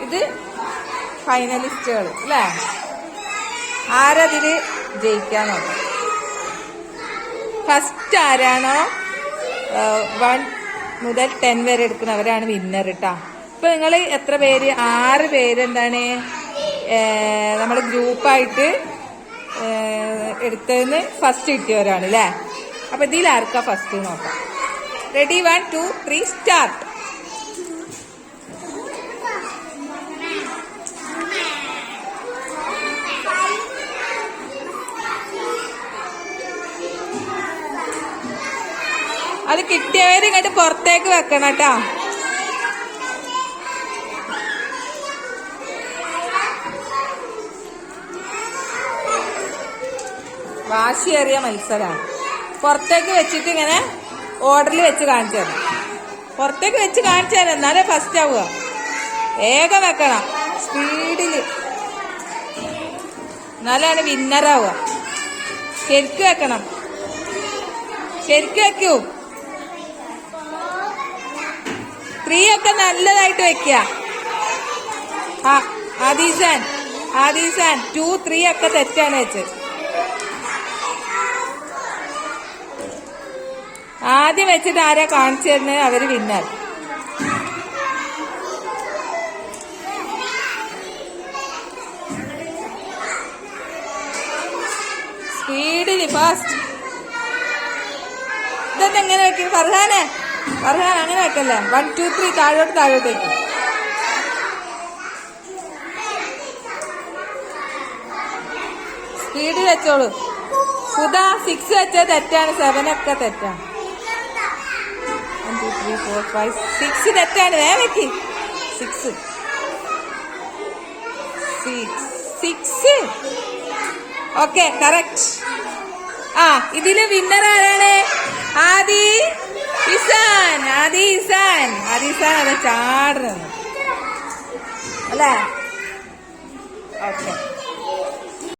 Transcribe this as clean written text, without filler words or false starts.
ഇത് ഫൈനലിസ്റ്റുകൾ അല്ലേ? ആരതില് ജയിക്കാൻ നോക്കാം. ഫസ്റ്റ് ആരാണോ 1 മുതൽ 10 വരെ എടുക്കുന്നവരാണ് വിന്നർ കേട്ടാ. ഇപ്പൊ നിങ്ങൾ എത്ര പേര്? 6 പേര് എന്താണ് നമ്മൾ ഗ്രൂപ്പായിട്ട് എടുത്തതിന് ഫസ്റ്റ് കിട്ടിയവരാണ് അല്ലേ? അപ്പൊ ഇതിൽ ആർക്കാ ഫസ്റ്റ് നോക്കാം. Ready 1 2 3 start. അത് കിട്ടിയവര് ഇങ്ങോട്ട് പുറത്തേക്ക് വെക്കണം കേട്ടാ. വാശിയേറിയ മത്സരമാണ്. പുറത്തേക്ക് വെച്ചിട്ട് ഇങ്ങനെ ഓർഡറിൽ വെച്ച് കാണിച്ചു തരണം. പുറത്തേക്ക് വെച്ച് കാണിച്ചു തരാം, എന്നാലേ ഫസ്റ്റ് ആവുക. വേഗം വെക്കണം, സ്പീഡില്, എന്നാലാണ് വിന്നറാവുക. ശരിക്ക് വെക്കണം, ശരിക്ക് വെക്കൂ. 3 ഒക്കെ നല്ലതായിട്ട് വെക്കുക. ആദിസാൻ 2 3 ഒക്കെ തെറ്റാണ് വെച്ചത്. ആദ്യം വെച്ചിട്ട് ആരാ കാണിച്ചു തരുന്നത് അവര് വിന്നർ. സ്പീഡില് ഫാസ്റ്റ്. ഇതെന്താ എങ്ങനെ വെക്കും? ഫർഹാൻ അങ്ങനെ വെക്കല്ലേ. 1 2 3 താഴോട്ട് വെക്കും. സ്പീഡിൽ വെച്ചോളൂ. 6 വെച്ചത് തെറ്റാണ്, 7 ഒക്കെ തെറ്റാണ്. 1 2 3 4 5 6 തെറ്റാണ്. വേഗം വെക്ക്. 6 ഓക്കെ, കറക്റ്റ്. ഇതില് വിന്നർ ആരാണ്? ആദി ഇസാൻ അത് ചാടുന്നു അല്ലേ? ഓക്കെ.